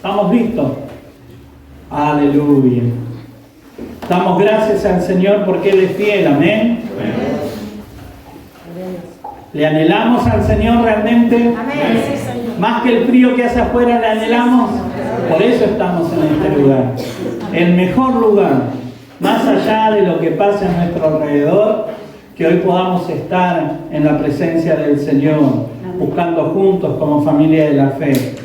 ¿Estamos listos? Aleluya. Damos gracias al Señor porque Él es fiel, amén. ¿Le anhelamos al Señor realmente? Amén. Sí, Señor. Más que el frío que hace afuera, ¿le anhelamos? Por eso estamos en este lugar. El mejor lugar, más allá de lo que pasa a nuestro alrededor, que hoy podamos estar en la presencia del Señor, buscando juntos como familia de la fe.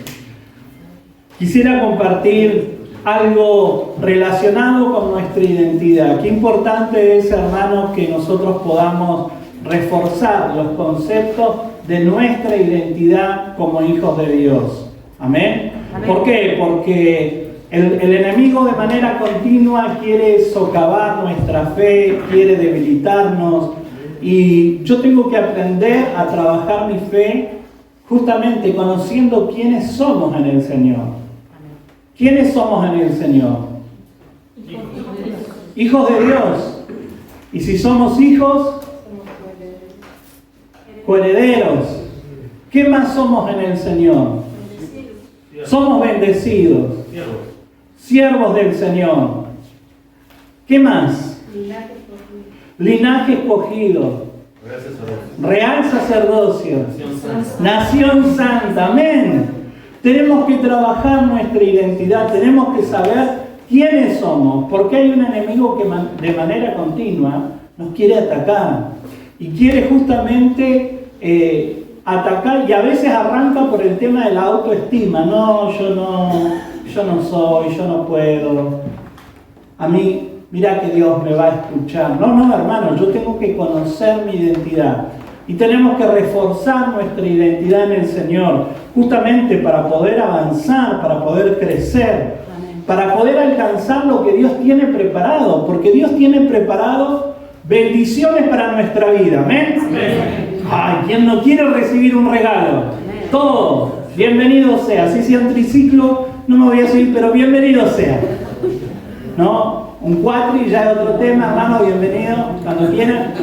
Quisiera compartir algo relacionado con nuestra identidad. Qué importante es, hermanos, que nosotros podamos reforzar los conceptos de nuestra identidad como hijos de Dios. ¿Amén? Amén. ¿Por qué? Porque el enemigo de manera continua quiere socavar nuestra fe, quiere debilitarnos, y yo tengo que aprender a trabajar mi fe justamente conociendo quiénes somos en el Señor. ¿Quiénes somos en el Señor? Hijos de Dios. Y si somos hijos, coherederos. ¿Qué más somos en el Señor? Somos bendecidos. Siervos del Señor. ¿Qué más? Linaje escogido. Real sacerdocio. Nación santa. Amén. Tenemos que trabajar nuestra identidad, tenemos que saber quiénes somos, porque hay un enemigo que de manera continua nos quiere atacar y quiere justamente atacar, y a veces arranca por el tema de la autoestima. No, yo no soy, yo no puedo. A mí, mira que Dios me va a escuchar. No, hermano, yo tengo que conocer mi identidad. Y tenemos que reforzar nuestra identidad en el Señor, justamente para poder avanzar, para poder crecer, para poder alcanzar lo que Dios tiene preparado, porque Dios tiene preparado bendiciones para nuestra vida. ¿Amén? Ay, ¿quién no quiere recibir un regalo? Todo, bienvenido sea. Si sea un triciclo, no me voy a subir, pero bienvenido sea. ¿No? Un cuatri ya es otro tema, hermano, bienvenido, cuando quieran.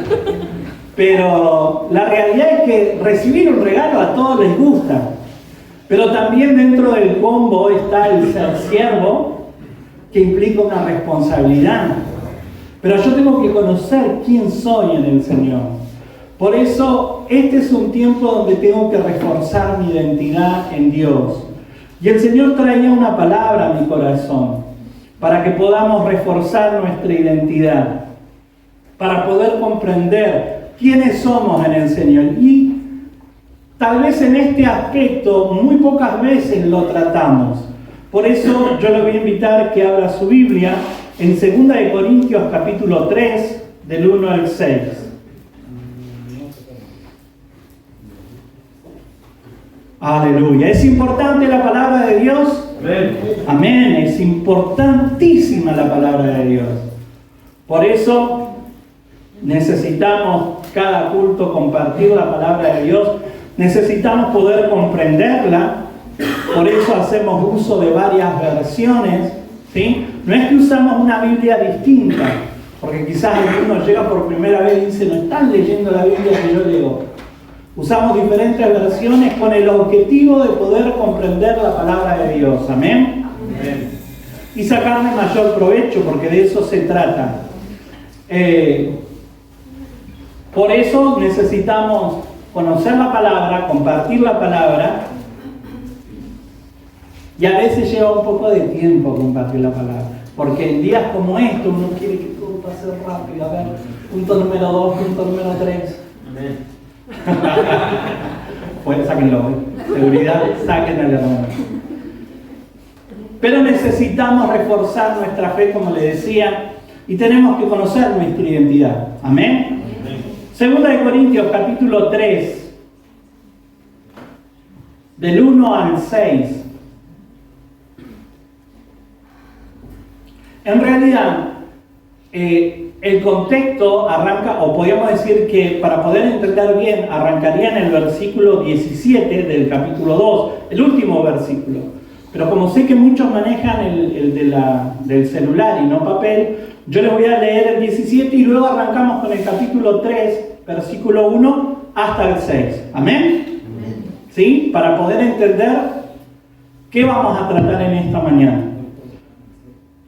Pero la realidad es que recibir un regalo a todos les gusta. Pero también dentro del combo está el ser siervo, que implica una responsabilidad. Pero yo tengo que conocer quién soy en el Señor. Por eso, este es un tiempo donde tengo que reforzar mi identidad en Dios. Y el Señor traía una palabra a mi corazón, para que podamos reforzar nuestra identidad, para poder comprender quiénes somos en el Señor. Y tal vez en este aspecto muy pocas veces lo tratamos. Por eso yo le voy a invitar que abra su Biblia en 2 Corintios capítulo 3, del 1 al 6. Aleluya. ¿Es importante la palabra de Dios? Amén. Amén. Es importantísima la palabra de Dios. Por eso necesitamos cada culto compartir la palabra de Dios. Necesitamos poder comprenderla. Por eso hacemos uso de varias versiones, ¿sí? No es que usamos una Biblia distinta, porque quizás alguno llega por primera vez y dice: no están leyendo la Biblia que yo leo. Usamos diferentes versiones con el objetivo de poder comprender la palabra de Dios. Amén. Amén. Y sacarle mayor provecho, porque de eso se trata. Por eso necesitamos conocer la palabra, compartir la palabra, y a veces lleva un poco de tiempo compartir la palabra, porque en días como estos uno quiere que todo pase rápido. A ver, punto número 2, punto número 3. Amén. Pues sáquenlo, seguridad, saquen al hermano. Pero necesitamos reforzar nuestra fe, como le decía, y tenemos que conocer nuestra identidad. Amén. Segunda de Corintios capítulo 3, del 1 al 6. En realidad, el contexto arranca, o podríamos decir que para poder entender bien, arrancaría en el versículo 17 del capítulo 2, el último versículo. Pero como sé que muchos manejan el del celular y no papel, yo les voy a leer el 17 y luego arrancamos con el capítulo 3, versículo 1 hasta el 6. ¿Amén? ¿Sí? Para poder entender ¿Qué vamos a tratar en esta mañana?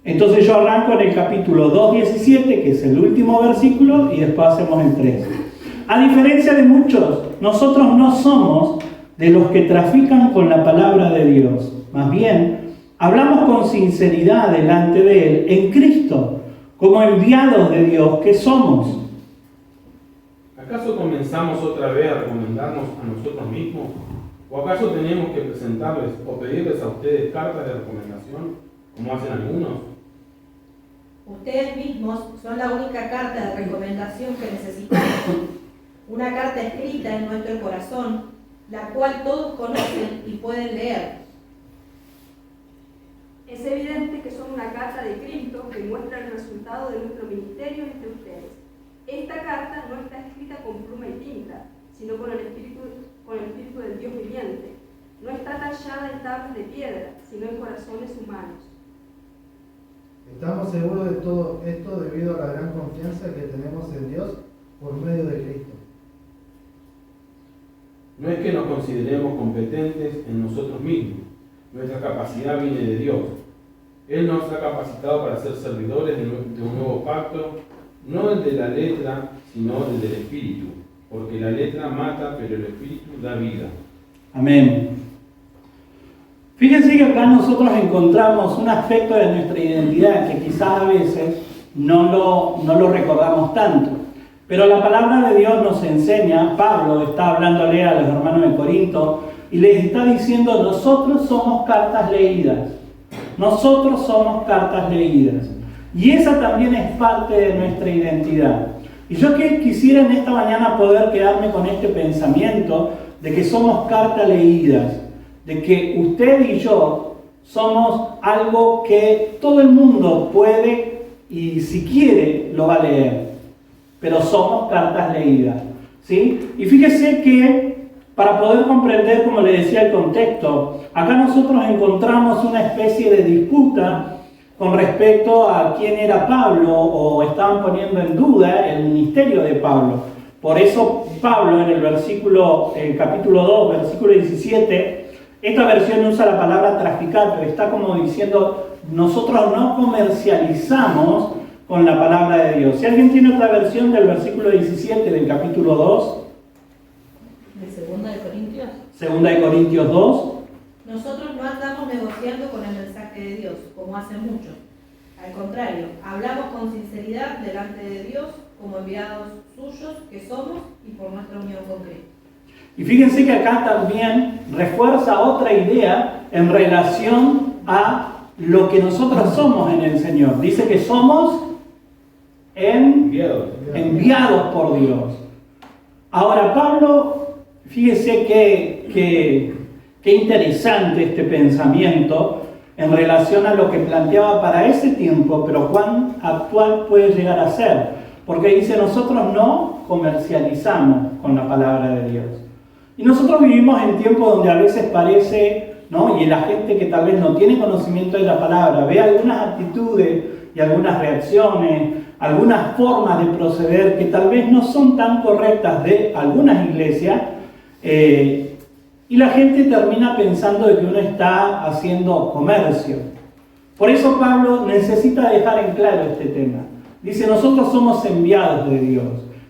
Entonces yo arranco en el capítulo 2:17, que es el último versículo, y después hacemos el 3. A diferencia de muchos, nosotros no somos de los que trafican con la palabra de Dios. Más bien, hablamos con sinceridad delante de Él, en Cristo, como enviados de Dios que somos. ¿Acaso comenzamos otra vez a recomendarnos a nosotros mismos? ¿O acaso tenemos que presentarles o pedirles a ustedes cartas de recomendación, como hacen algunos? Ustedes mismos son la única carta de recomendación que necesitamos. Una carta escrita en nuestro corazón, la cual todos conocen y pueden leer. Es evidente que son una carta de Cristo que muestra el resultado de nuestro ministerio entre ustedes. Esta carta no está escrita con pluma y tinta, sino con el Espíritu del Dios viviente. No está tallada en tablas de piedra, sino en corazones humanos. Estamos seguros de todo esto debido a la gran confianza que tenemos en Dios por medio de Cristo. No es que nos consideremos competentes en nosotros mismos. Nuestra capacidad viene de Dios. Él nos ha capacitado para ser servidores de un nuevo pacto, no el de la letra, sino el del Espíritu. Porque la letra mata, pero el Espíritu da vida. Amén. Fíjense que acá nosotros encontramos un aspecto de nuestra identidad que quizás a veces no lo recordamos tanto. Pero la palabra de Dios nos enseña, Pablo está hablándole a los hermanos de Corinto y les está diciendo, nosotros somos cartas leídas. Nosotros somos cartas leídas. Y esa también es parte de nuestra identidad. Y yo quisiera en esta mañana poder quedarme con este pensamiento de que somos cartas leídas, de que usted y yo somos algo que todo el mundo puede y si quiere lo va a leer. Pero somos cartas leídas, ¿sí? Y fíjese que para poder comprender, como le decía, el contexto, acá nosotros encontramos una especie de disputa con respecto a quién era Pablo, o estaban poniendo en duda el ministerio de Pablo. Por eso Pablo en el capítulo 2, versículo 17, esta versión usa la palabra traficar, pero está como diciendo, nosotros no comercializamos con la palabra de Dios. Si alguien tiene otra versión del versículo 17 del capítulo 2. ¿De 2 de Corintios? 2 de Corintios 2. Nosotros no andamos negociando con el mensaje de Dios, como hacen muchos. Al contrario, hablamos con sinceridad delante de Dios, como enviados suyos que somos y por nuestra unión con Cristo. Y fíjense que acá también refuerza otra idea en relación a lo que nosotros somos en el Señor. Dice que somos enviados por Dios. Ahora Pablo, fíjese que interesante este pensamiento en relación a lo que planteaba para ese tiempo, pero cuán actual puede llegar a ser. Porque dice, nosotros no comercializamos con la palabra de Dios. Y nosotros vivimos en tiempos donde a veces parece, ¿no? Y la gente que tal vez no tiene conocimiento de la palabra, ve algunas actitudes y algunas reacciones, algunas formas de proceder que tal vez no son tan correctas de algunas iglesias, y la gente termina pensando de que uno está haciendo comercio. Por eso Pablo necesita dejar en claro este tema. Dice, nosotros somos enviados de Dios.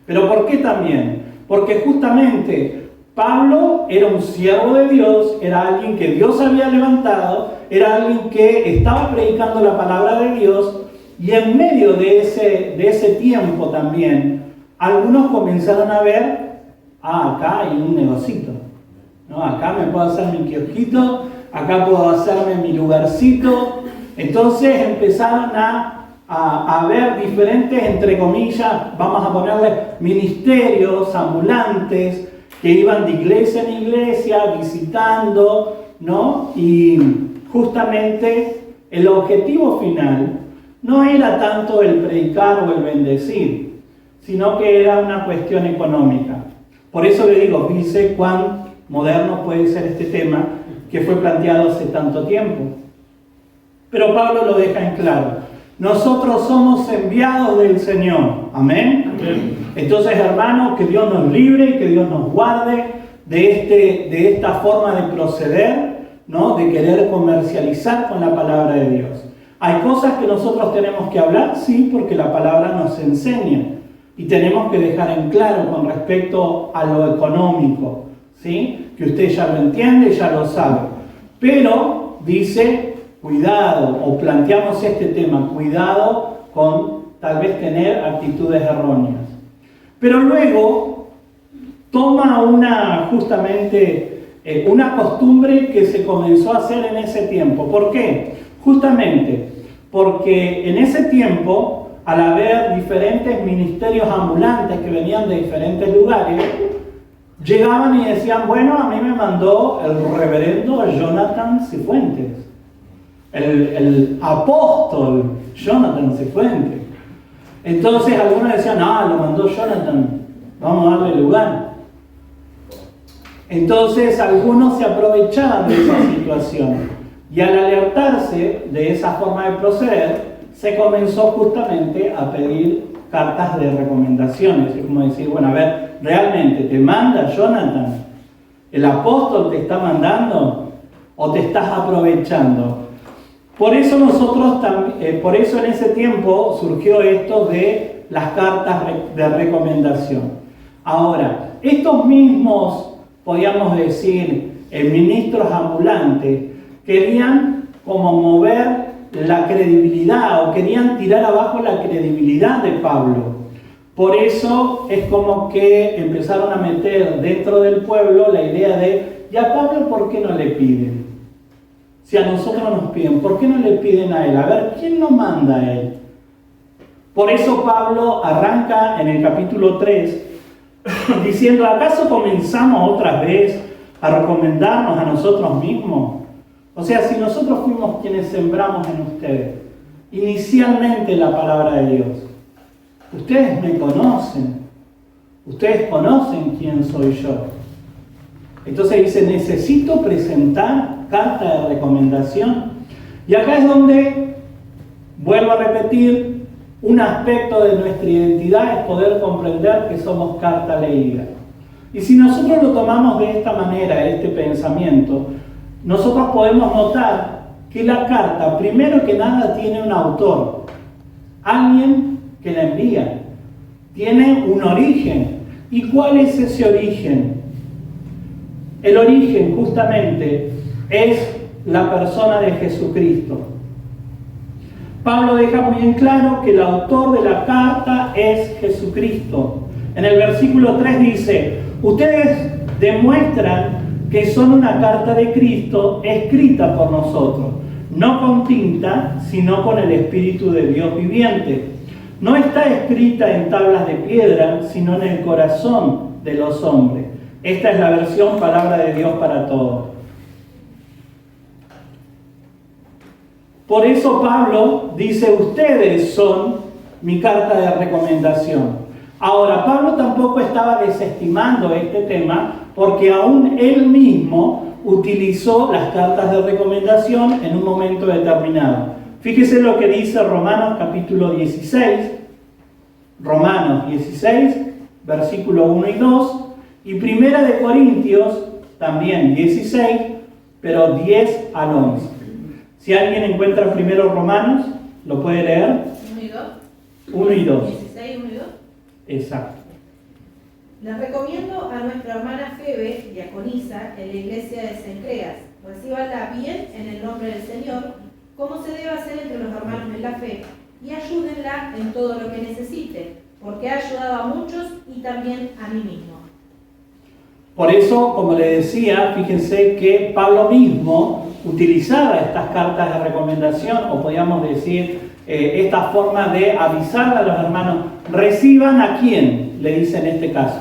¿Pero por qué también? Porque justamente Pablo era un siervo de Dios, era alguien que Dios había levantado, era alguien que estaba predicando la palabra de Dios, y en medio de ese tiempo también, algunos comenzaron a ver, acá hay un negocito, ¿no? Acá me puedo hacer mi kiosquito, acá puedo hacerme mi lugarcito. Entonces empezaron a ver diferentes, entre comillas, vamos a ponerle ministerios ambulantes, que iban de iglesia en iglesia, visitando, ¿no? Y justamente el objetivo final no era tanto el predicar o el bendecir, sino que era una cuestión económica. Por eso le digo, dice cuán moderno puede ser este tema que fue planteado hace tanto tiempo. Pero Pablo lo deja en claro. Nosotros somos enviados del Señor. Amén. Amén. Entonces, hermanos, que Dios nos libre y que Dios nos guarde de esta forma de proceder, ¿no?, de querer comercializar con la palabra de Dios. Hay cosas que nosotros tenemos que hablar, sí, porque la palabra nos enseña. Y tenemos que dejar en claro con respecto a lo económico, ¿sí? Que usted ya lo entiende, ya lo sabe. Pero dice, cuidado, o planteamos este tema, cuidado con tal vez tener actitudes erróneas. Pero luego toma justamente una costumbre que se comenzó a hacer en ese tiempo. ¿Por qué? Justamente porque en ese tiempo, al haber diferentes ministerios ambulantes que venían de diferentes lugares, llegaban y decían, bueno, a mí me mandó el reverendo Jonathan Cifuentes, el apóstol Jonathan Cifuentes. Entonces algunos decían, lo mandó Jonathan, vamos a darle lugar. Entonces algunos se aprovechaban de esa situación y al alertarse de esa forma de proceder, se comenzó justamente a pedir cartas de recomendaciones. Es como decir, bueno, a ver, ¿realmente te manda Jonathan? ¿El apóstol te está mandando o te estás aprovechando? Por eso por eso en ese tiempo surgió esto de las cartas de recomendación. Ahora, estos mismos, podríamos decir, ministros ambulantes, querían como mover la credibilidad o querían tirar abajo la credibilidad de Pablo. Por eso es como que empezaron a meter dentro del pueblo la idea de, ¿y a Pablo por qué no le piden? Si a nosotros nos piden, ¿por qué no le piden a él? A ver, ¿quién lo manda a él? Por eso Pablo arranca en el capítulo 3 diciendo, ¿acaso comenzamos otra vez a recomendarnos a nosotros mismos? O sea, si nosotros fuimos quienes sembramos en ustedes inicialmente la palabra de Dios, ustedes me conocen, ustedes conocen quién soy yo. Entonces dice, necesito presentar carta de recomendación. Y acá es donde, vuelvo a repetir, un aspecto de nuestra identidad es poder comprender que somos carta leída. Y si nosotros lo tomamos de esta manera, este pensamiento, nosotros podemos notar que la carta, primero que nada, tiene un autor, alguien que la envía, tiene un origen. ¿Y cuál es ese origen? El origen, justamente, es la persona de Jesucristo. Pablo deja muy en claro que el autor de la carta es Jesucristo. En el versículo 3 dice, ustedes demuestran que son una carta de Cristo escrita por nosotros, no con tinta, sino con el Espíritu de Dios viviente. No está escrita en tablas de piedra, sino en el corazón de los hombres. Esta es la versión Palabra de Dios para todos. Por eso Pablo dice, ustedes son mi carta de recomendación. Ahora, Pablo tampoco estaba desestimando este tema, porque aún él mismo utilizó las cartas de recomendación en un momento determinado. Fíjese lo que dice Romanos capítulo 16, Romanos 16, versículo 1 y 2, y Primera de Corintios, también 16, pero 10 al 11. Si alguien encuentra primero Romanos, ¿lo puede leer? 1 y 2. 1 y 2. 16, 1 y 2. Exacto. Les recomiendo a nuestra hermana Febe, diaconisa, en la iglesia de Cencreas. Recíbanla bien en el nombre del Señor, como se debe hacer entre los hermanos en la fe, y ayúdenla en todo lo que necesite, porque ha ayudado a muchos y también a mí mismo. Por eso, como le decía, fíjense que Pablo mismo utilizaba estas cartas de recomendación, o podríamos decir, esta forma de avisarle a los hermanos, reciban a quién, le dice en este caso,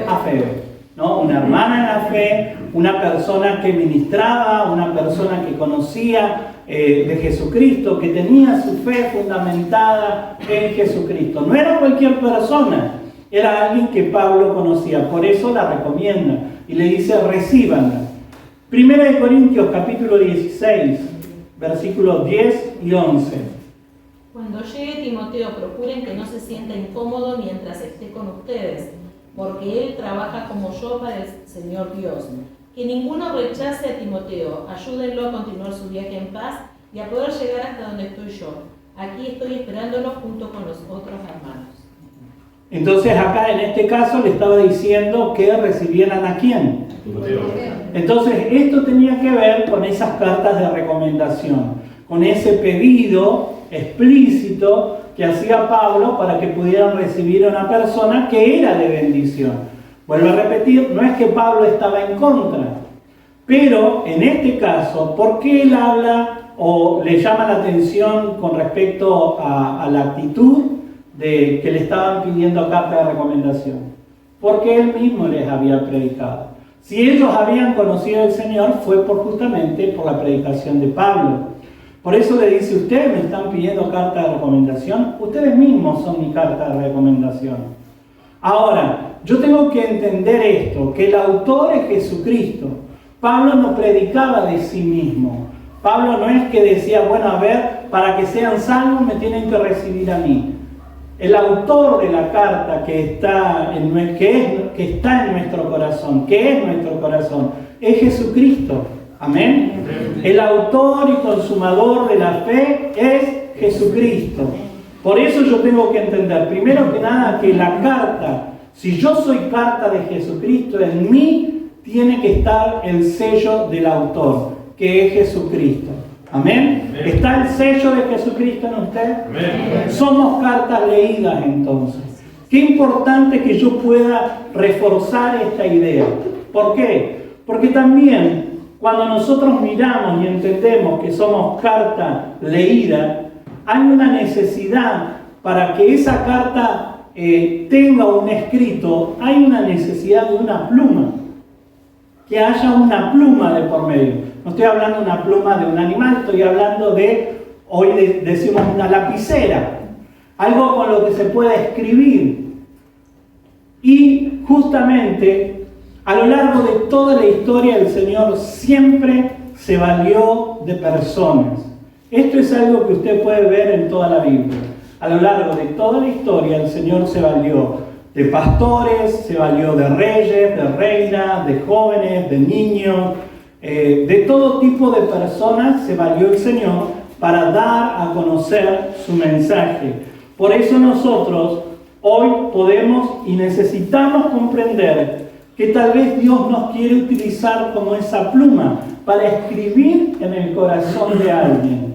a Febe, ¿no? Una hermana en la fe, una persona que ministraba, una persona que conocía de Jesucristo, que tenía su fe fundamentada en Jesucristo. No era cualquier persona, era alguien que Pablo conocía, por eso la recomienda y le dice, recíbanla. Primera de Corintios capítulo 16, versículos 10 y 11. Cuando llegue Timoteo, procuren que no se sienta incómodo mientras esté con ustedes, porque él trabaja como yo para el Señor Dios. Que ninguno rechace a Timoteo, ayúdenlo a continuar su viaje en paz y a poder llegar hasta donde estoy yo. Aquí estoy esperándolo junto con los otros hermanos. Entonces acá en este caso le estaba diciendo que recibieran ¿a quién? Entonces esto tenía que ver con esas cartas de recomendación, con ese pedido explícito que hacía Pablo para que pudieran recibir a una persona que era de bendición. Vuelvo a repetir, no es que Pablo estaba en contra, pero en este caso, ¿por qué él habla o le llama la atención con respecto a la actitud de que le estaban pidiendo carta de recomendación? Porque él mismo les había predicado. Si ellos habían conocido al Señor fue justamente por la predicación de Pablo. Por eso le dice, ustedes me están pidiendo carta de recomendación, ustedes mismos son mi carta de recomendación. Ahora, yo tengo que entender esto, que el autor es Jesucristo. Pablo no predicaba de sí mismo. Pablo no es que decía, bueno, a ver, para que sean salvos me tienen que recibir a mí. El autor de la carta que está en nuestro corazón, es Jesucristo. Amén. El autor y consumador de la fe es Jesucristo. Por eso yo tengo que entender, primero que nada, que la carta, si yo soy carta de Jesucristo, en mí tiene que estar el sello del autor, que es Jesucristo. Amén. ¿Está el sello de Jesucristo en usted? Amén. Somos cartas leídas entonces. Qué importante que yo pueda reforzar esta idea. ¿Por qué? Porque también cuando nosotros miramos y entendemos que somos carta leída, hay una necesidad para que esa carta tenga un escrito, hay una necesidad de una pluma. Que haya una pluma de por medio. No estoy hablando de una pluma de un animal, estoy hablando de, hoy decimos una lapicera, algo con lo que se pueda escribir. Y justamente, a lo largo de toda la historia, el Señor siempre se valió de personas. Esto es algo que usted puede ver en toda la Biblia. A lo largo de toda la historia, el Señor se valió de pastores, se valió de reyes, de reinas, de jóvenes, de niños, de todo tipo de personas se valió el Señor para dar a conocer su mensaje. Por eso nosotros hoy podemos y necesitamos comprender que tal vez Dios nos quiere utilizar como esa pluma para escribir en el corazón de alguien.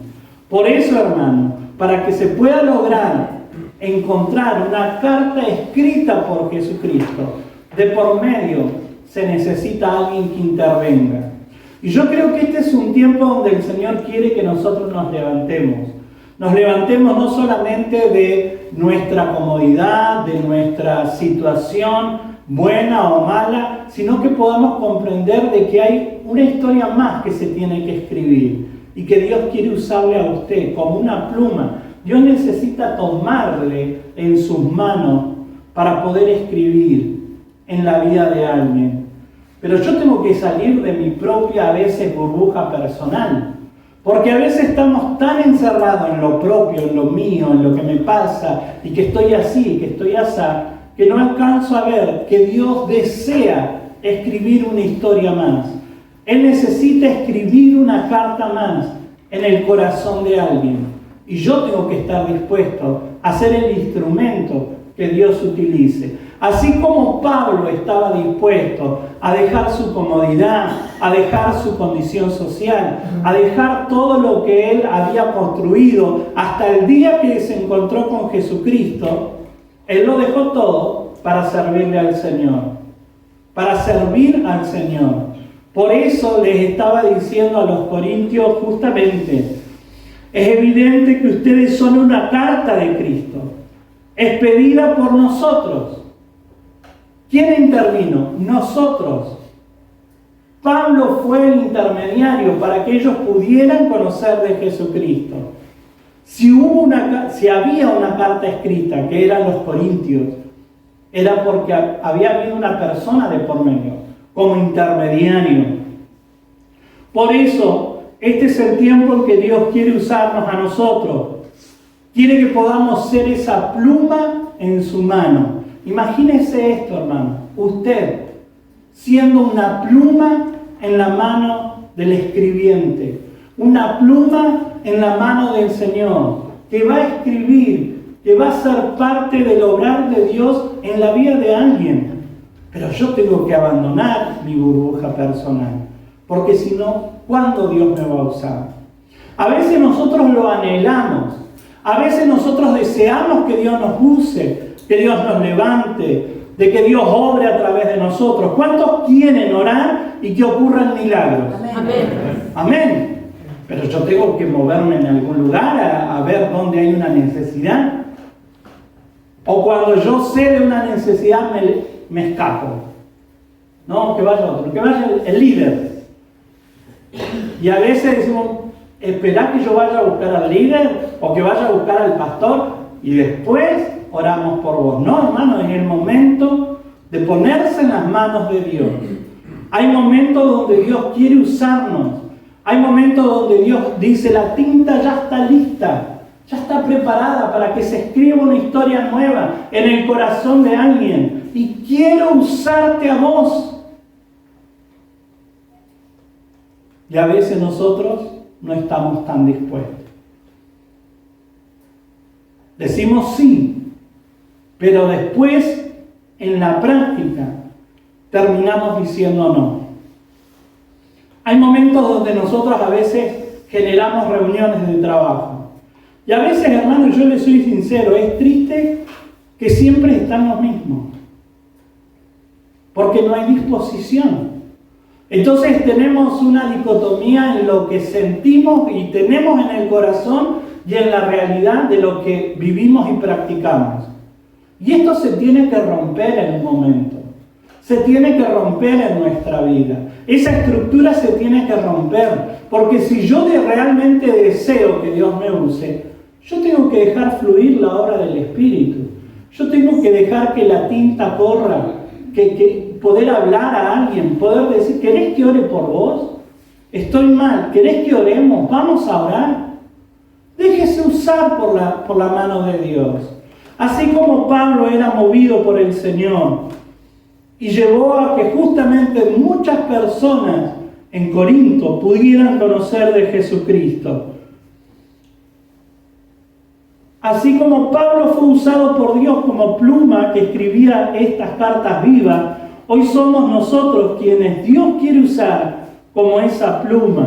Por eso, hermano, para que se pueda lograr encontrar una carta escrita por Jesucristo, de por medio se necesita alguien que intervenga. Y yo creo que este es un tiempo donde el Señor quiere que nosotros nos levantemos. Nos levantemos no solamente de nuestra comodidad, de nuestra situación buena o mala, sino que podamos comprender de que hay una historia más que se tiene que escribir y que Dios quiere usarle a usted como una pluma. Dios necesita tomarle en sus manos para poder escribir en la vida de alguien. Pero yo tengo que salir de mi propia, a veces, burbuja personal. Porque a veces estamos tan encerrados en lo propio, en lo mío, en lo que me pasa, y que estoy así, que estoy asá, que no alcanzo a ver que Dios desea escribir una historia más. Él necesita escribir una carta más en el corazón de alguien. Y yo tengo que estar dispuesto a ser el instrumento que Dios utilice. Así como Pablo estaba dispuesto a dejar su comodidad, a dejar su condición social, a dejar todo lo que él había construido hasta el día que se encontró con Jesucristo, él lo dejó todo para servirle al Señor, para servir al Señor. Por eso les estaba diciendo a los corintios justamente, es evidente que ustedes son una carta de Cristo, expedida por nosotros. ¿Quién intervino? Nosotros. Pablo fue el intermediario para que ellos pudieran conocer de Jesucristo. Si había una carta escrita, que eran los corintios, era porque había habido una persona de por medio, como intermediario. Por eso, este es el tiempo en que Dios quiere usarnos a nosotros. Quiere que podamos ser esa pluma en su mano. Imagínese esto, hermano. Usted, siendo una pluma en la mano del escribiente, una pluma en la mano del Señor, que va a escribir, que va a ser parte del obrar de Dios en la vida de alguien. Pero yo tengo que abandonar mi burbuja personal, porque si no, ¿cuándo Dios me va a usar? A veces nosotros lo anhelamos, a veces nosotros deseamos que Dios nos use, que Dios nos levante, de que Dios obre a través de nosotros. ¿Cuántos quieren orar y que ocurran milagros? Amén. Amén. Pero yo tengo que moverme en algún lugar a ver dónde hay una necesidad. O cuando yo sé de una necesidad me escapo. No, que vaya otro, que vaya el líder. Y a veces decimos, esperá que yo vaya a buscar al líder o que vaya a buscar al pastor y después oramos por vos. No, hermano, es el momento de ponerse en las manos de Dios. Hay momentos donde Dios quiere usarnos. Hay momentos donde Dios dice, la tinta ya está lista, ya está preparada para que se escriba una historia nueva en el corazón de alguien. Y quiero usarte a vos. Y a veces nosotros no estamos tan dispuestos. Decimos sí, pero después, en la práctica, terminamos diciendo no. Hay momentos donde nosotros a veces generamos reuniones de trabajo. Y a veces, hermano, yo les soy sincero, es triste que siempre están los mismos. Porque no hay disposición. Entonces tenemos una dicotomía en lo que sentimos y tenemos en el corazón y en la realidad de lo que vivimos y practicamos. Y esto se tiene que romper en un momento. Se tiene que romper en nuestra vida. Esa estructura se tiene que romper. Porque si yo realmente deseo que Dios me use, yo tengo que dejar fluir la obra del Espíritu. Yo tengo que dejar que la tinta corra, que poder hablar a alguien, poder decir, ¿querés que ore por vos? Estoy mal, ¿querés que oremos? Vamos a orar. Déjese usar por la mano de Dios. Así como Pablo era movido por el Señor y llevó a que justamente muchas personas en Corinto pudieran conocer de Jesucristo. Así como Pablo fue usado por Dios como pluma que escribía estas cartas vivas, hoy somos nosotros quienes Dios quiere usar como esa pluma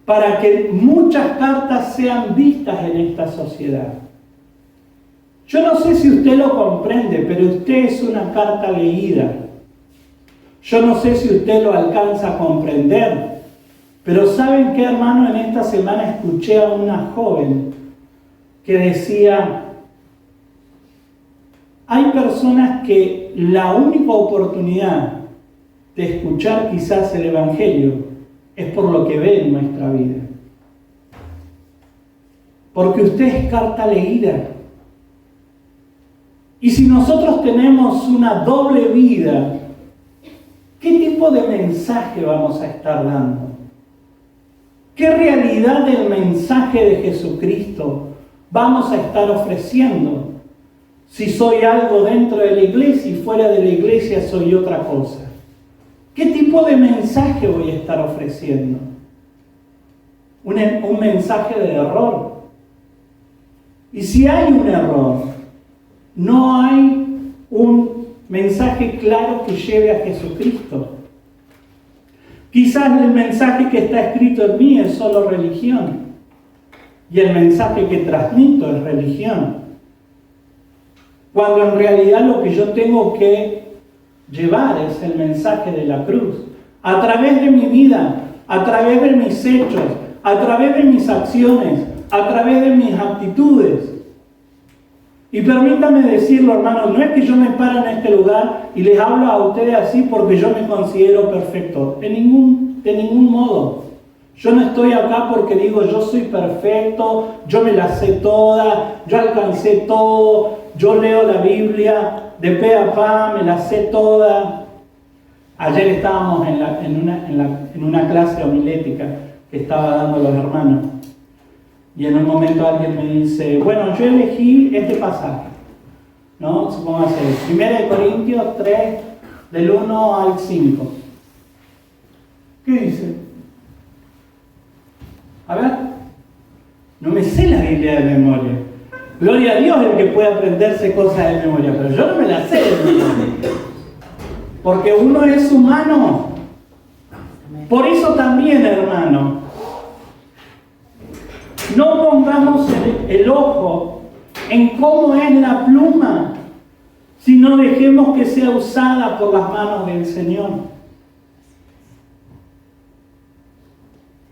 para que muchas cartas sean vistas en esta sociedad. Yo no sé si usted lo comprende, pero usted es una carta leída. Yo no sé si usted lo alcanza a comprender, pero ¿saben qué, hermano? En esta semana escuché a una joven que decía, hay personas que la única oportunidad de escuchar quizás el Evangelio es por lo que ve en nuestra vida. Porque usted es carta leída. Y si nosotros tenemos una doble vida, ¿qué tipo de mensaje vamos a estar dando? ¿Qué realidad del mensaje de Jesucristo vamos a estar ofreciendo? Si soy algo dentro de la iglesia y fuera de la iglesia soy otra cosa. ¿Qué tipo de mensaje voy a estar ofreciendo? ¿Un mensaje de error? Y si hay un error, no hay un mensaje claro que lleve a Jesucristo. Quizás el mensaje que está escrito en mí es solo religión. Y el mensaje que transmito es religión. Cuando en realidad lo que yo tengo que llevar es el mensaje de la cruz. A través de mi vida, a través de mis hechos, a través de mis acciones, a través de mis actitudes. Y permítame decirlo, hermanos, no es que yo me pare en este lugar y les hablo a ustedes así porque yo me considero perfecto. De ningún modo. Yo no estoy acá porque digo yo soy perfecto, yo me la sé toda, yo alcancé todo, yo leo la Biblia de pe a pa, me la sé toda. Ayer estábamos en una clase homilética que estaba dando los hermanos. Y en un momento alguien me dice, bueno, yo elegí este pasaje, ¿no? Supóngase, 1 Corintios 3, del 1 al 5. ¿Qué dice? A ver, no me sé la Biblia de memoria. Gloria a Dios el que puede aprenderse cosas de memoria, pero yo no me las sé de memoria. Porque uno es humano. Por eso también, hermano, no pongamos el ojo en cómo es la pluma, sino dejemos que sea usada por las manos del Señor.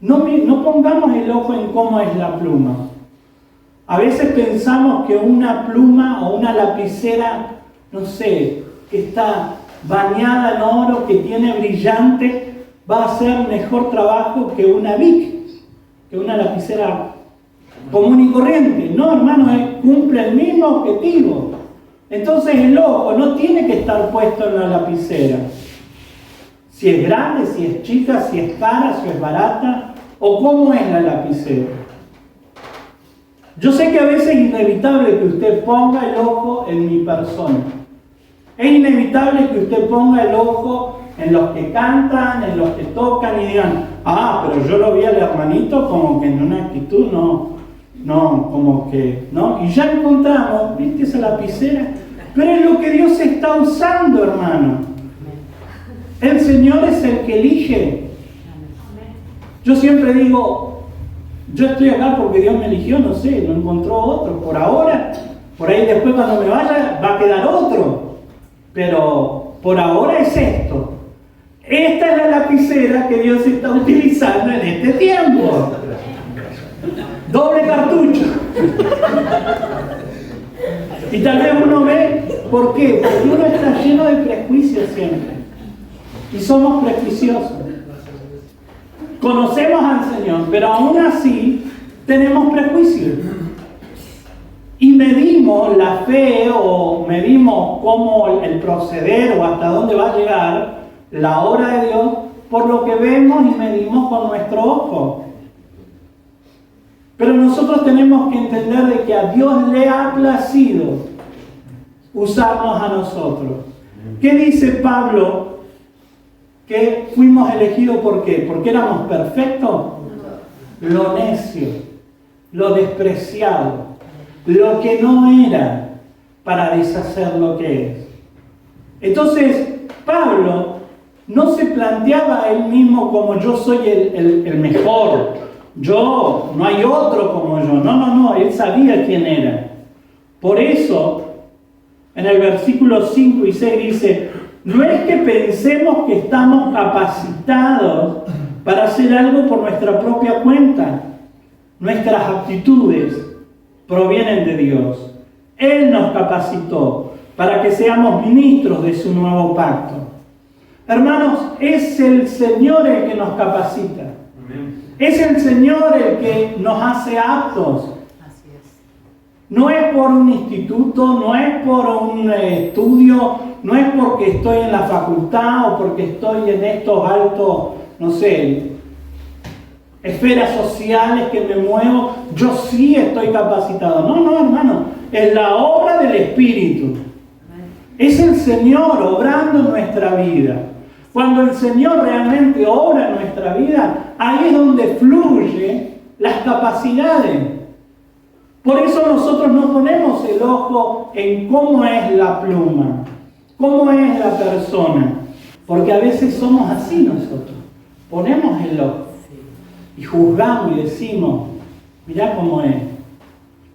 No pongamos el ojo en cómo es la pluma. A veces pensamos que una pluma o una lapicera, no sé, que está bañada en oro, que tiene brillante, va a hacer mejor trabajo que una Bic, que una lapicera común y corriente. No, hermano, cumple el mismo objetivo. Entonces el ojo no tiene que estar puesto en la lapicera. Si es grande, si es chica, si es cara, si es barata, o cómo es la lapicera. Yo sé que a veces es inevitable que usted ponga el ojo en mi persona. Es inevitable que usted ponga el ojo en los que cantan, en los que tocan y digan, pero yo lo vi al hermanito como que en una actitud como que, ¿no? Y ya encontramos, ¿viste esa lapicera? Pero es lo que Dios está usando, hermano. El Señor es el que elige. Yo siempre digo, yo estoy acá porque Dios me eligió, no sé, no encontró otro. Por ahora, por ahí después cuando me vaya va a quedar otro. Pero por ahora es esto. Esta es la lapicera que Dios está utilizando en este tiempo. Doble cartucho. Y tal vez uno ve, ¿por qué? Porque uno está lleno de prejuicios siempre. Y somos prejuiciosos. Conocemos al Señor, pero aún así tenemos prejuicios. Y medimos la fe o medimos cómo el proceder o hasta dónde va a llegar la obra de Dios por lo que vemos y medimos con nuestro ojo. Pero nosotros tenemos que entender de que a Dios le ha placido usarnos a nosotros. ¿Qué dice Pablo? Que fuimos elegidos ¿por qué? ¿Porque éramos perfectos? Lo necio, lo despreciado, lo que no era, para deshacer lo que es. Entonces, Pablo no se planteaba a él mismo como yo soy el mejor, yo, no hay otro como yo. No, él sabía quién era. Por eso, en el versículo 5 y 6 dice, no es que pensemos que estamos capacitados para hacer algo por nuestra propia cuenta. Nuestras aptitudes provienen de Dios. Él nos capacitó para que seamos ministros de su nuevo pacto. Hermanos, es el Señor el que nos capacita. Es el Señor el que nos hace aptos. No es por un instituto, no es por un estudio, no es porque estoy en la facultad o porque estoy en estos altos, no sé, esferas sociales que me muevo, yo sí estoy capacitado. No, hermano, es la obra del Espíritu. Es el Señor obrando en nuestra vida. Cuando el Señor realmente obra en nuestra vida, ahí es donde fluyen las capacidades. Por eso nosotros no ponemos el ojo en cómo es la pluma, cómo es la persona, porque a veces somos así nosotros. Ponemos el ojo y juzgamos y decimos, mirá cómo es.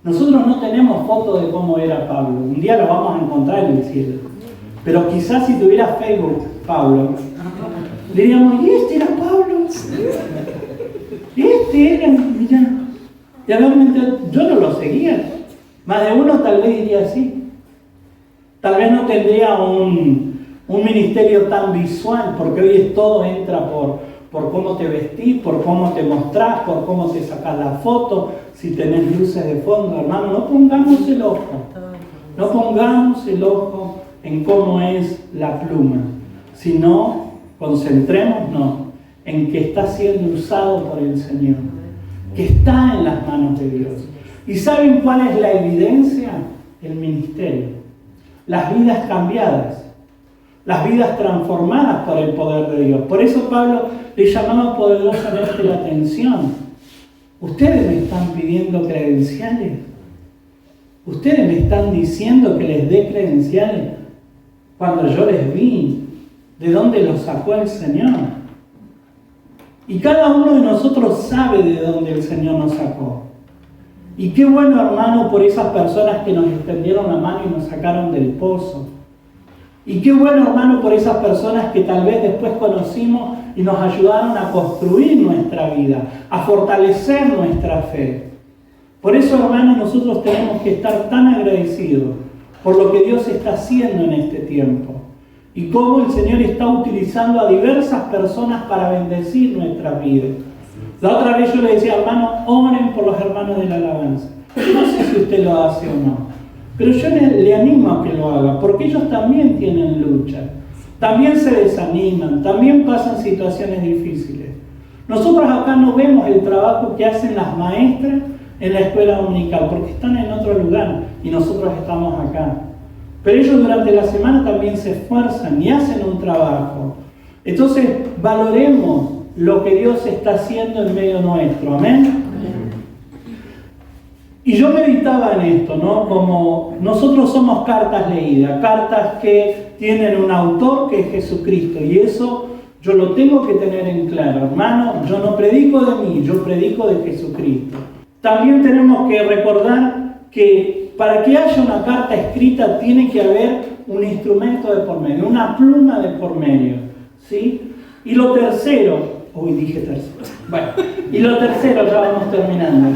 Nosotros no tenemos foto de cómo era Pablo. Un día lo vamos a encontrar en el cielo. Pero quizás si tuviera Facebook, Pablo, diríamos, ¿y este era Pablo? Este era, mirá. Y realmente yo no lo seguía. Más de uno tal vez diría así. Tal vez no tendría un ministerio tan visual, porque hoy todo entra por cómo te vestís, por cómo te mostrás, por cómo te sacás la foto, si tenés luces de fondo. Hermano, no pongamos el ojo. No pongamos el ojo en cómo es la pluma, sino concentrémonos en que está siendo usado por el Señor, que está en las manos de Dios. ¿Y saben cuál es la evidencia? El ministerio. Las vidas cambiadas. las vidas transformadas por el poder de Dios. Por eso Pablo le llamaba poderosamente la atención. Ustedes me están pidiendo credenciales. Ustedes me están diciendo que les dé credenciales cuando yo les vi de dónde los sacó el Señor. Y cada uno de nosotros sabe de dónde el Señor nos sacó. Y qué bueno, hermano, por esas personas que nos extendieron la mano y nos sacaron del pozo. Y qué bueno, hermano, por esas personas que tal vez después conocimos y nos ayudaron a construir nuestra vida, a fortalecer nuestra fe. Por eso, hermano, nosotros tenemos que estar tan agradecidos por lo que Dios está haciendo en este tiempo. Y cómo el Señor está utilizando a diversas personas para bendecir nuestra vida. La otra vez yo le decía, hermano, oren por los hermanos de la alabanza. No sé si usted lo hace o no, pero yo le animo a que lo haga, porque ellos también tienen lucha, también se desaniman, también pasan situaciones difíciles. Nosotros acá no vemos el trabajo que hacen las maestras en la escuela dominical, porque están en otro lugar y nosotros estamos acá. Pero ellos durante la semana también se esfuerzan y hacen un trabajo. Entonces, valoremos lo que Dios está haciendo en medio nuestro. Amén. Y yo meditaba en esto, ¿no? Como nosotros somos cartas leídas, cartas que tienen un autor que es Jesucristo. Y eso yo lo tengo que tener en claro. Hermano, yo no predico de mí, yo predico de Jesucristo. También tenemos que recordar que para que haya una carta escrita tiene que haber un instrumento de por medio, una pluma de por medio, ¿sí? Y lo tercero, ya vamos terminando.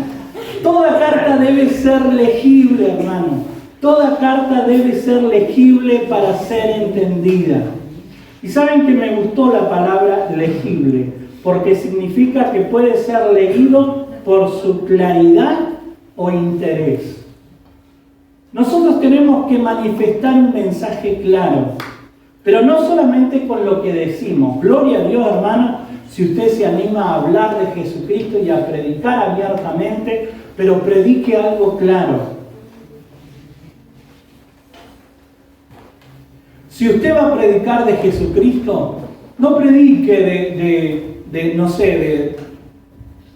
Toda carta debe ser legible, hermano. Toda carta debe ser legible para ser entendida. Y saben que me gustó la palabra legible, porque significa que puede ser leído por su claridad o interés. Nosotros tenemos que manifestar un mensaje claro, pero no solamente con lo que decimos. Gloria a Dios, hermano, si usted se anima a hablar de Jesucristo y a predicar abiertamente, pero predique algo claro. Si usted va a predicar de Jesucristo, no predique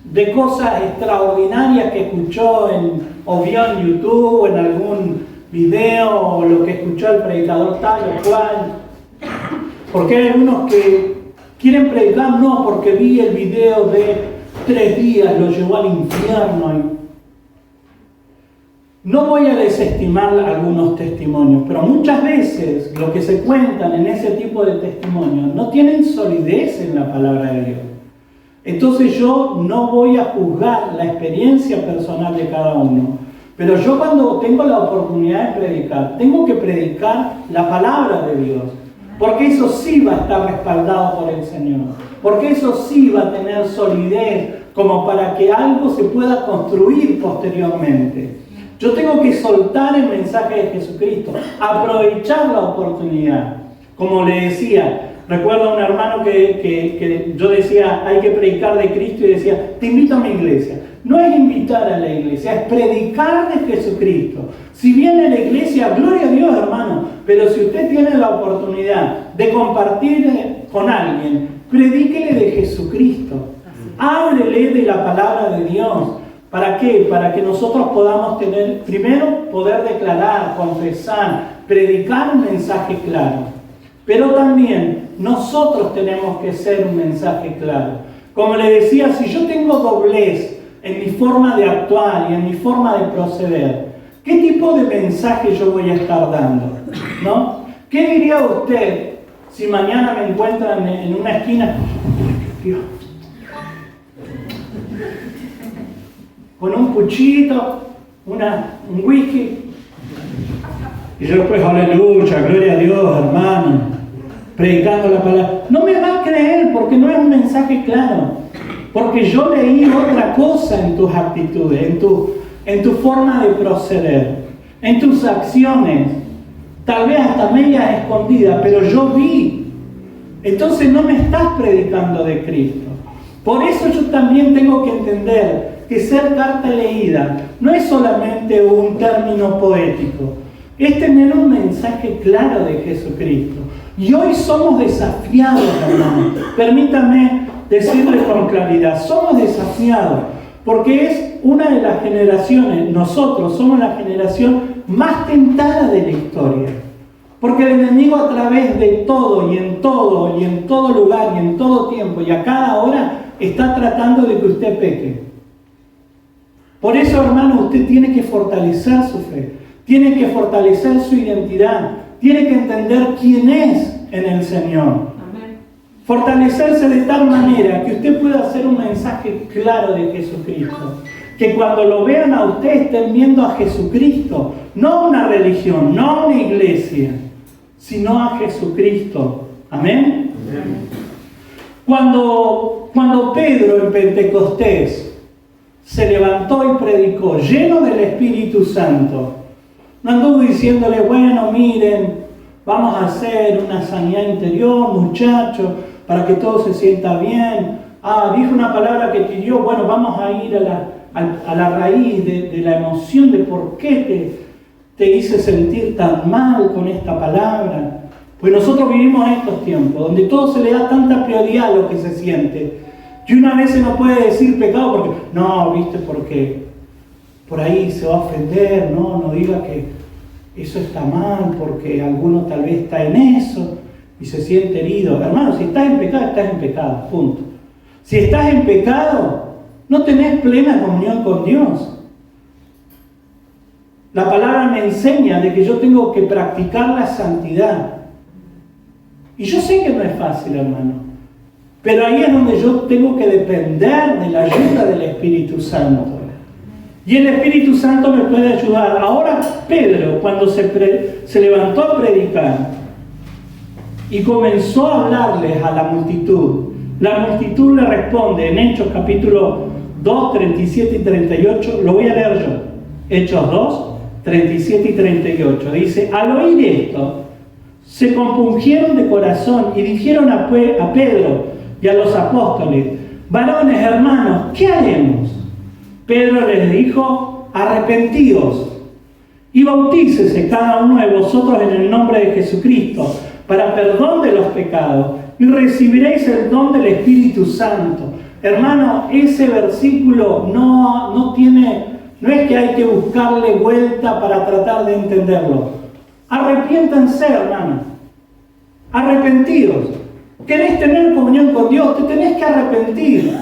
de cosas extraordinarias que escuchó o vio en YouTube o en algún video, o lo que escuchó el predicador tal o cual. Porque hay algunos que quieren predicar, no, porque vi el video de 3 días, lo llevó al infierno. No voy a desestimar algunos testimonios, pero muchas veces lo que se cuentan en ese tipo de testimonios no tienen solidez en la palabra de Dios. Entonces yo no voy a juzgar la experiencia personal de cada uno, pero yo cuando tengo la oportunidad de predicar, tengo que predicar la palabra de Dios, porque eso sí va a estar respaldado por el Señor, porque eso sí va a tener solidez como para que algo se pueda construir posteriormente. Yo tengo que soltar el mensaje de Jesucristo, aprovechar la oportunidad. Como le decía, recuerdo a un hermano que yo decía, hay que predicar de Cristo, y decía, te invito a mi iglesia. No es invitar a la iglesia, es predicar de Jesucristo. Si viene a la iglesia, gloria a Dios, hermano, pero si usted tiene la oportunidad de compartir con alguien, predíquele de Jesucristo. Háblele de la palabra de Dios. ¿Para qué? Para que nosotros podamos tener, primero, poder declarar, confesar, predicar un mensaje claro. Pero también nosotros tenemos que ser un mensaje claro. Como le decía, si yo tengo doblez en mi forma de actuar y en mi forma de proceder, ¿qué tipo de mensaje yo voy a estar dando? ¿No? ¿Qué diría usted si mañana me encuentran en una esquina con un cuchito, un whisky, y yo después, aleluya, gloria a Dios, hermano, predicando la palabra? No me va a creer, porque no es un mensaje claro, porque yo leí otra cosa en tus actitudes, en tu forma de proceder, en tus acciones, tal vez hasta medias escondidas, pero yo vi. Entonces no me estás predicando de Cristo. Por eso yo también tengo que entender que ser carta leída no es solamente un término poético, es tener un mensaje claro de Jesucristo. Y hoy somos desafiados, hermanos. Permítanme decirles con claridad, somos desafiados porque es una de las generaciones, nosotros somos la generación más tentada de la historia. Porque el enemigo a través de todo y en todo y en todo lugar y en todo tiempo y a cada hora está tratando de que usted peque. Por eso, hermano, usted tiene que fortalecer su fe, tiene que fortalecer su identidad, tiene que entender quién es en el Señor. Amén. Fortalecerse de tal manera que usted pueda hacer un mensaje claro de Jesucristo. Que cuando lo vean a usted estén viendo a Jesucristo, no una religión, no una iglesia, sino a Jesucristo. Amén. Amén. Cuando Pedro en Pentecostés se levantó y predicó, lleno del Espíritu Santo, no anduvo diciéndole, bueno, miren, vamos a hacer una sanidad interior, muchachos, para que todo se sienta bien. Dijo una palabra que pidió, bueno, vamos a ir a la raíz de la emoción de por qué te hice sentir tan mal con esta palabra. Pues nosotros vivimos estos tiempos, donde todo se le da tanta prioridad a lo que se siente. Y una vez se no puede decir pecado porque, no, viste, porque por ahí se va a ofender, no diga que eso está mal, porque alguno tal vez está en eso y se siente herido. Hermano, si estás en pecado, punto. Si estás en pecado, no tenés plena comunión con Dios. La palabra me enseña de que yo tengo que practicar la santidad. Y yo sé que no es fácil, hermano. Pero ahí es donde yo tengo que depender de la ayuda del Espíritu Santo. Y el Espíritu Santo me puede ayudar. Ahora Pedro, cuando se levantó a predicar y comenzó a hablarles a la multitud le responde en Hechos capítulo 2, 37 y 38. Lo voy a leer yo. Hechos 2, 37 y 38. Dice, al oír esto, se compungieron de corazón y dijeron a Pedro y a los apóstoles, varones, hermanos, ¿qué haremos? Pedro les dijo, arrepentíos y bautícese cada uno de vosotros en el nombre de Jesucristo para perdón de los pecados y recibiréis el don del Espíritu Santo. Hermano, ese versículo no es que hay que buscarle vuelta para tratar de entenderlo. Arrepiéntanse, hermano. Arrepentidos. ¿Querés tener comunión con Dios? Te tenés que arrepentir.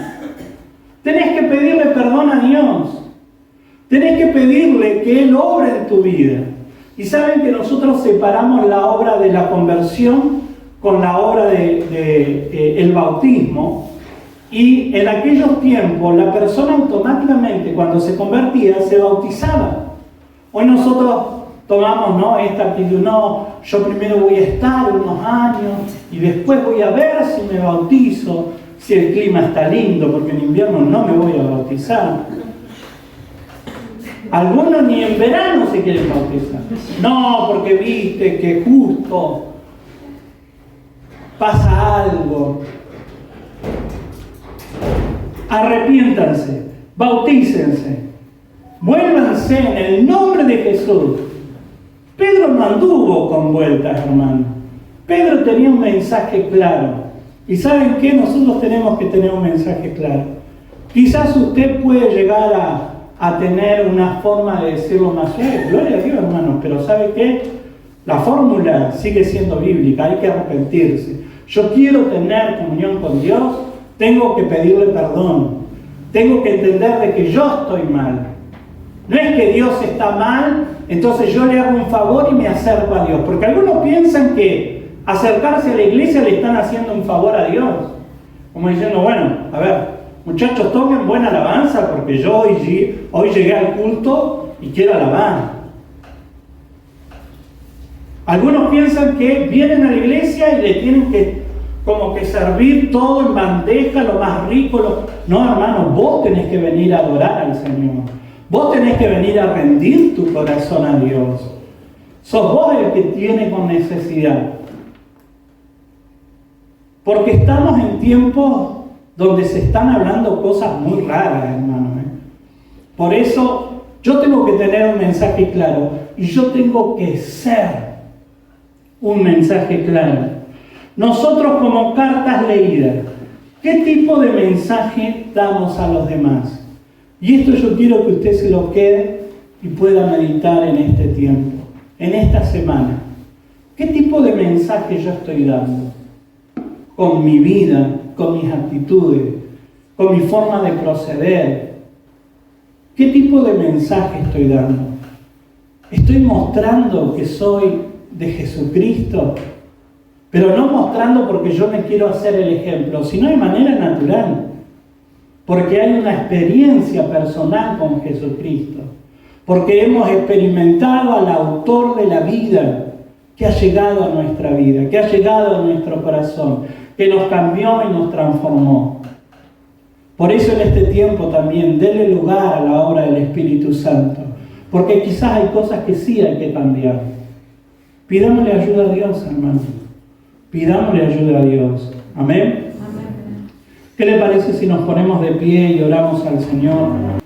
Tenés que pedirle perdón a Dios. Tenés que pedirle que Él obre en tu vida. Y saben que nosotros separamos la obra de la conversión con la obra del bautismo. Y en aquellos tiempos la persona automáticamente cuando se convertía se bautizaba. Hoy nosotros tomamos esta actitud, yo primero voy a estar unos años y después voy a ver si me bautizo, si el clima está lindo, porque en invierno no me voy a bautizar. Algunos ni en verano se quieren bautizar. No, porque viste que justo pasa algo. Arrepiéntanse, bautícense, vuélvanse en el nombre de Jesús. Pedro no anduvo con vueltas, hermano. Pedro tenía un mensaje claro. ¿Y saben qué? Nosotros tenemos que tener un mensaje claro. Quizás usted puede llegar a tener una forma de decirlo más suave. Gloria a Dios, hermano. Pero ¿sabe qué? La fórmula sigue siendo bíblica. Hay que arrepentirse. Yo quiero tener comunión con Dios. Tengo que pedirle perdón. Tengo que entender de que yo estoy mal. No es que Dios está mal, entonces yo le hago un favor y me acerco a Dios. Porque algunos piensan que acercarse a la iglesia le están haciendo un favor a Dios. Como diciendo, bueno, a ver, muchachos, tomen buena alabanza porque yo hoy llegué al culto y quiero alabar. Algunos piensan que vienen a la iglesia y le tienen que como que servir todo en bandeja, lo más rico. No, hermano, vos tenés que venir a adorar al Señor. Vos tenés que venir a rendir tu corazón a Dios. Sos vos el que tiene con necesidad. Porque estamos en tiempos donde se están hablando cosas muy raras, hermano. Por eso yo tengo que tener un mensaje claro y yo tengo que ser un mensaje claro. Nosotros como cartas leídas, ¿qué tipo de mensaje damos a los demás? Y esto yo quiero que usted se lo quede y pueda meditar en este tiempo, en esta semana. ¿Qué tipo de mensaje yo estoy dando? Con mi vida, con mis actitudes, con mi forma de proceder. ¿Qué tipo de mensaje estoy dando? ¿Estoy mostrando que soy de Jesucristo? Pero no mostrando porque yo me quiero hacer el ejemplo, sino de manera natural. Porque hay una experiencia personal con Jesucristo. Porque hemos experimentado al autor de la vida que ha llegado a nuestra vida, que ha llegado a nuestro corazón, que nos cambió y nos transformó. Por eso en este tiempo también denle lugar a la obra del Espíritu Santo. Porque quizás hay cosas que sí hay que cambiar. Pidámosle ayuda a Dios, hermano. Pidámosle ayuda a Dios. Amén. ¿Qué le parece si nos ponemos de pie y oramos al Señor?